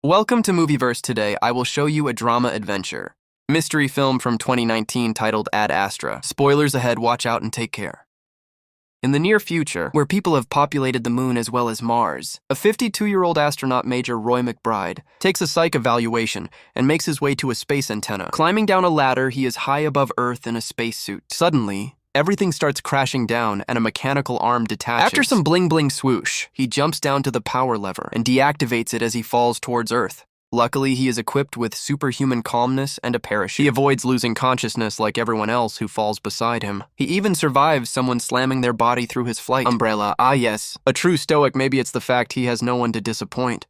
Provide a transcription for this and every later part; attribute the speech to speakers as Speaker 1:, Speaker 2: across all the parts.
Speaker 1: Welcome to Movieverse. Today, I will show you a drama adventure. Mystery film from 2019 titled Ad Astra. Spoilers ahead, watch out and take care. In the near future, where people have populated the moon as well as Mars, a 52-year-old astronaut Major Roy McBride takes a psych evaluation and makes his way to a space antenna. Climbing down a ladder, he is high above Earth in a spacesuit. Suddenly, everything starts crashing down and a mechanical arm detaches. After some bling-bling swoosh, he jumps down to the power lever and deactivates it as he falls towards Earth. Luckily, he is equipped with superhuman calmness and a parachute. He avoids losing consciousness like everyone else who falls beside him. He even survives someone slamming their body through his flight umbrella. Ah yes, a true stoic. Maybe it's the fact he has no one to disappoint.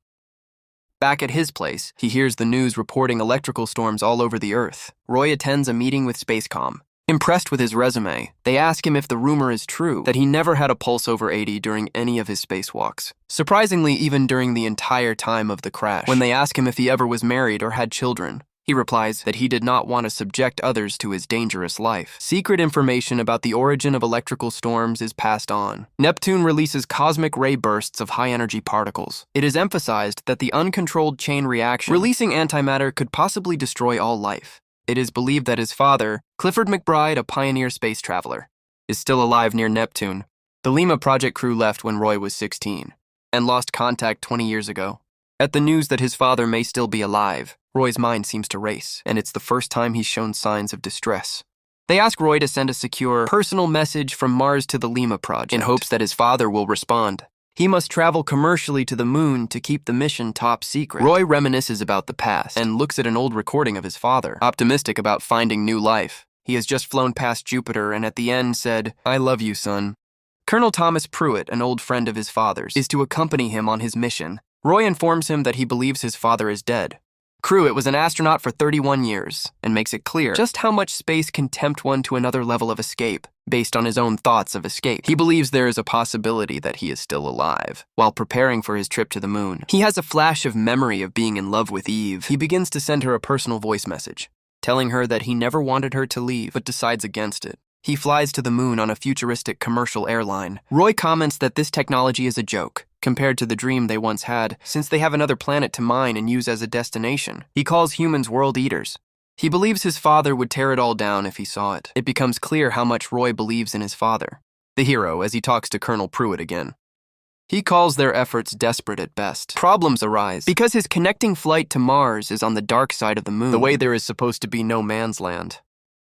Speaker 1: Back at his place, he hears the news reporting electrical storms all over the Earth. Roy attends a meeting with Spacecom. Impressed with his resume, they ask him if the rumor is true that he never had a pulse over 80 during any of his spacewalks. Surprisingly, even during the entire time of the crash. When they ask him if he ever was married or had children, he replies that he did not want to subject others to his dangerous life. Secret information about the origin of electrical storms is passed on. Neptune releases cosmic ray bursts of high-energy particles. It is emphasized that the uncontrolled chain reaction releasing antimatter could possibly destroy all life. It is believed that his father, Clifford McBride, a pioneer space traveler, is still alive near Neptune. The Lima project crew left when Roy was 16 and lost contact 20 years ago. At the news that his father may still be alive, Roy's mind seems to race, and it's the first time he's shown signs of distress. They ask Roy to send a secure, personal message from Mars to the Lima project in hopes that his father will respond. He must travel commercially to the moon to keep the mission top secret. Roy reminisces about the past and looks at an old recording of his father, optimistic about finding new life. He has just flown past Jupiter and at the end said, "I love you, son." Colonel Thomas Pruitt, an old friend of his father's, is to accompany him on his mission. Roy informs him that he believes his father is dead. Pruitt was an astronaut for 31 years and makes it clear just how much space can tempt one to another level of escape, based on his own thoughts of escape. He believes there is a possibility that he is still alive. While preparing for his trip to the moon, he has a flash of memory of being in love with Eve. He begins to send her a personal voice message, telling her that he never wanted her to leave, but decides against it. He flies to the moon on a futuristic commercial airline. Roy comments that this technology is a joke, compared to the dream they once had, since they have another planet to mine and use as a destination. He calls humans world eaters. He believes his father would tear it all down if he saw it. It becomes clear how much Roy believes in his father, the hero, as he talks to Colonel Pruitt again. He calls their efforts desperate at best. Problems arise because his connecting flight to Mars is on the dark side of the moon, the way there is supposed to be no man's land.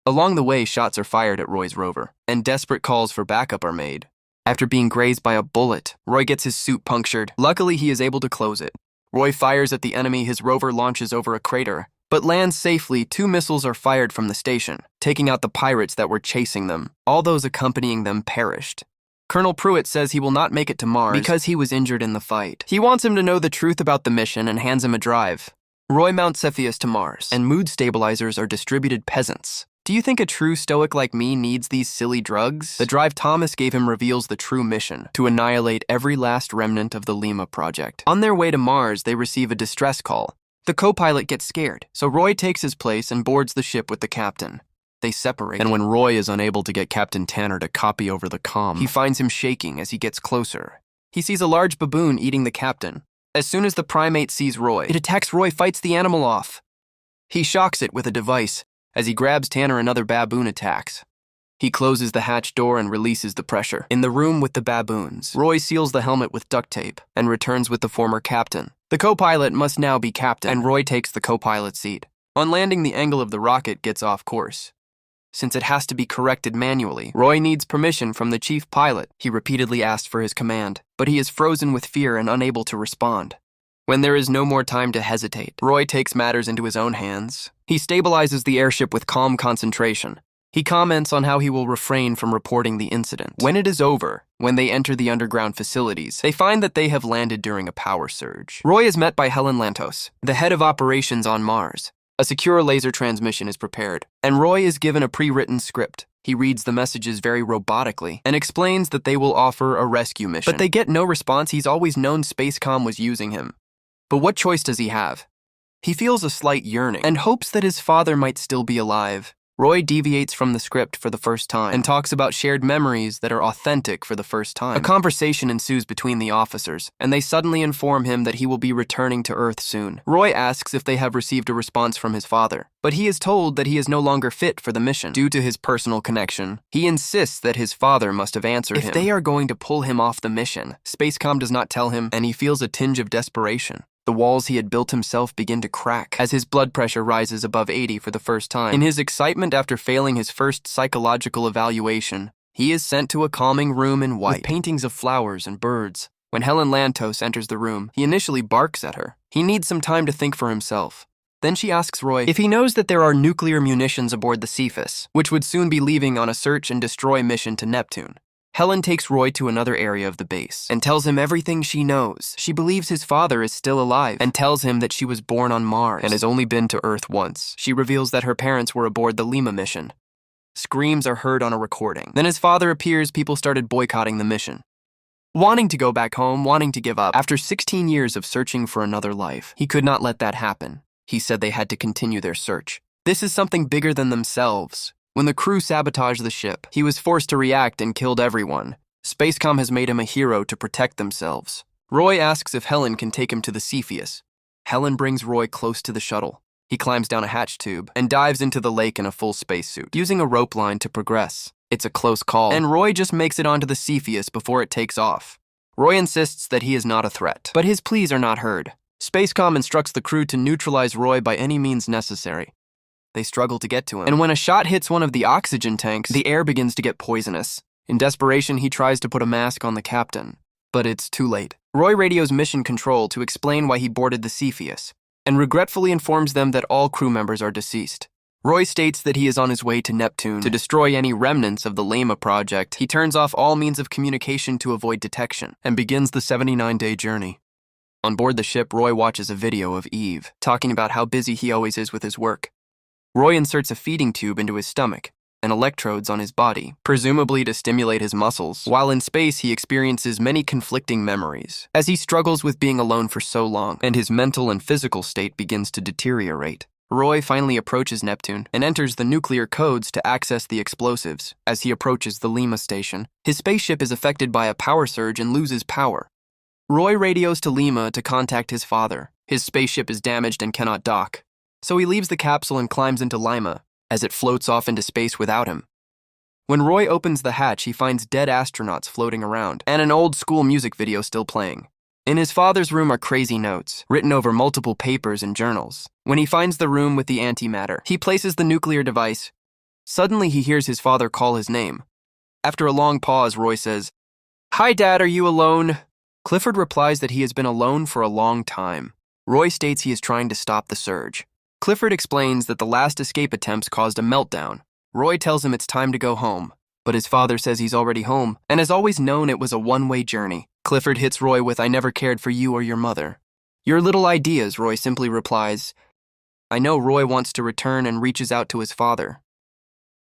Speaker 1: Along the way, shots are fired at Roy's rover, and desperate calls for backup are made. After being grazed by a bullet, Roy gets his suit punctured. Luckily, he is able to close it. Roy fires at the enemy. His rover launches over a crater, but lands safely. 2 missiles are fired from the station, taking out the pirates that were chasing them. All those accompanying them perished. Colonel Pruitt says he will not make it to Mars because he was injured in the fight. He wants him to know the truth about the mission and hands him a drive. Roy mounts Cepheus to Mars, and mood stabilizers are distributed peasants. Do you think a true stoic like me needs these silly drugs? The drive Thomas gave him reveals the true mission, to annihilate every last remnant of the Lima project. On their way to Mars, they receive a distress call. The co-pilot gets scared, so Roy takes his place and boards the ship with the captain. They separate, and when Roy is unable to get Captain Tanner to copy over the comm, he finds him shaking as he gets closer. He sees a large baboon eating the captain. As soon as the primate sees Roy, it attacks Roy, fights the animal off. He shocks it with a device. As he grabs Tanner, another baboon attacks. He closes the hatch door and releases the pressure. In the room with the baboons, Roy seals the helmet with duct tape and returns with the former captain. The co-pilot must now be captain, and Roy takes the co-pilot seat. On landing, the angle of the rocket gets off course. Since it has to be corrected manually, Roy needs permission from the chief pilot. He repeatedly asks for his command, but he is frozen with fear and unable to respond. When there is no more time to hesitate, Roy takes matters into his own hands. He stabilizes the airship with calm concentration. He comments on how he will refrain from reporting the incident. When it is over, when they enter the underground facilities, they find that they have landed during a power surge. Roy is met by Helen Lantos, the head of operations on Mars. A secure laser transmission is prepared, and Roy is given a pre-written script. He reads the messages very robotically and explains that they will offer a rescue mission. But they get no response. He's always known Spacecom was using him. But what choice does he have? He feels a slight yearning and hopes that his father might still be alive. Roy deviates from the script for the first time and talks about shared memories that are authentic for the first time. A conversation ensues between the officers, and they suddenly inform him that he will be returning to Earth soon. Roy asks if they have received a response from his father, but he is told that he is no longer fit for the mission due to his personal connection. He insists that his father must have answered him. If they are going to pull him off the mission, Spacecom does not tell him, and he feels a tinge of desperation. The walls he had built himself begin to crack as his blood pressure rises above 80 for the first time. In his excitement after failing his first psychological evaluation, he is sent to a calming room in white with paintings of flowers and birds. When Helen Lantos enters the room, he initially barks at her. He needs some time to think for himself. Then she asks Roy if he knows that there are nuclear munitions aboard the Cephas, which would soon be leaving on a search and destroy mission to Neptune. Helen takes Roy to another area of the base and tells him everything she knows. She believes his father is still alive and tells him that she was born on Mars and has only been to Earth once. She reveals that her parents were aboard the Lima mission. Screams are heard on a recording. Then as father appears, people started boycotting the mission. Wanting to go back home, wanting to give up. After 16 years of searching for another life, he could not let that happen. He said they had to continue their search. This is something bigger than themselves. When the crew sabotaged the ship, he was forced to react and killed everyone. Spacecom has made him a hero to protect themselves. Roy asks if Helen can take him to the Cepheus. Helen brings Roy close to the shuttle. He climbs down a hatch tube and dives into the lake in a full spacesuit, using a rope line to progress. It's a close call, and Roy just makes it onto the Cepheus before it takes off. Roy insists that he is not a threat, but his pleas are not heard. Spacecom instructs the crew to neutralize Roy by any means necessary. They struggle to get to him, and when a shot hits one of the oxygen tanks, the air begins to get poisonous. In desperation, he tries to put a mask on the captain, but it's too late. Roy radios Mission Control to explain why he boarded the Cepheus, and regretfully informs them that all crew members are deceased. Roy states that he is on his way to Neptune to destroy any remnants of the Lima project. He turns off all means of communication to avoid detection, and begins the 79-day journey. On board the ship, Roy watches a video of Eve, talking about how busy he always is with his work. Roy inserts a feeding tube into his stomach and electrodes on his body, presumably to stimulate his muscles. While in space, he experiences many conflicting memories, as he struggles with being alone for so long, and his mental and physical state begins to deteriorate. Roy finally approaches Neptune and enters the nuclear codes to access the explosives. As he approaches the Lima station, his spaceship is affected by a power surge and loses power. Roy radios to Lima to contact his father. His spaceship is damaged and cannot dock, so he leaves the capsule and climbs into Lima, as it floats off into space without him. When Roy opens the hatch, he finds dead astronauts floating around, and an old school music video still playing. In his father's room are crazy notes, written over multiple papers and journals. When he finds the room with the antimatter, he places the nuclear device. Suddenly, he hears his father call his name. After a long pause, Roy says, "Hi, Dad, are you alone?" Clifford replies that he has been alone for a long time. Roy states he is trying to stop the surge. Clifford explains that the last escape attempts caused a meltdown. Roy tells him it's time to go home, but his father says he's already home and has always known it was a one-way journey. Clifford hits Roy with, "I never cared for you or your mother." "Your little ideas," Roy simply replies. I know Roy wants to return and reaches out to his father,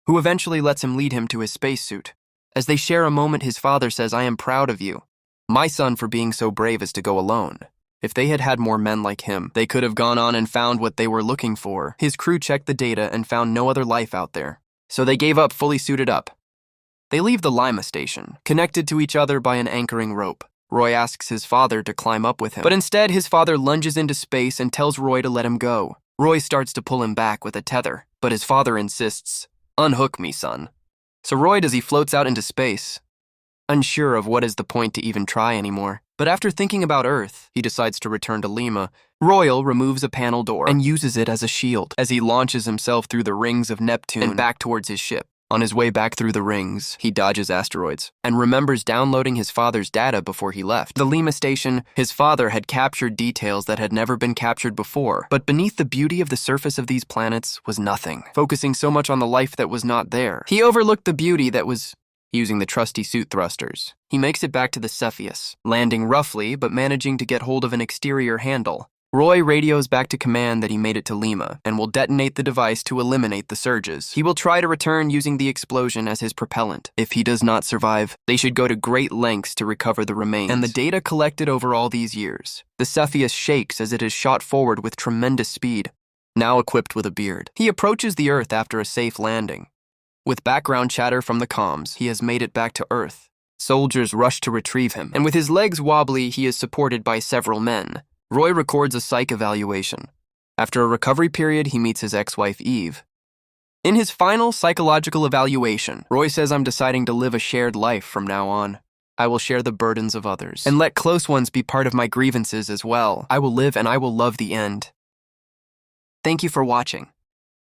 Speaker 1: who eventually lets him lead him to his spacesuit. As they share a moment, his father says, "I am proud of you, my son, for being so brave as to go alone." If they had had more men like him, they could have gone on and found what they were looking for. His crew checked the data and found no other life out there, so they gave up fully suited up. They leave the Lima station, connected to each other by an anchoring rope. Roy asks his father to climb up with him, but instead his father lunges into space and tells Roy to let him go. Roy starts to pull him back with a tether, but his father insists, "Unhook me, son." So Roy does. He floats out into space, unsure of what is the point to even try anymore. But after thinking about Earth, he decides to return to Lima. Royal removes a panel door and uses it as a shield as he launches himself through the rings of Neptune and back towards his ship. On his way back through the rings, he dodges asteroids and remembers downloading his father's data before he left. The Lima station, his father had captured details that had never been captured before, but beneath the beauty of the surface of these planets was nothing. Focusing so much on the life that was not there, he overlooked the beauty that was. Using the trusty suit thrusters, he makes it back to the Cepheus, landing roughly but managing to get hold of an exterior handle. Roy radios back to command that he made it to Lima and will detonate the device to eliminate the surges. He will try to return using the explosion as his propellant. If he does not survive, they should go to great lengths to recover the remains and the data collected over all these years. The Cepheus shakes as it is shot forward with tremendous speed. now equipped with a beard. He approaches the Earth after a safe landing. With background chatter from the comms, he has made it back to Earth. Soldiers rush to retrieve him, and with his legs wobbly, he is supported by several men. Roy records a psych evaluation. After a recovery period, he meets his ex-wife, Eve. In his final psychological evaluation, Roy says, "I'm deciding to live a shared life from now on. I will share the burdens of others, and let close ones be part of my grievances as well. I will live and I will love the end." Thank you for watching.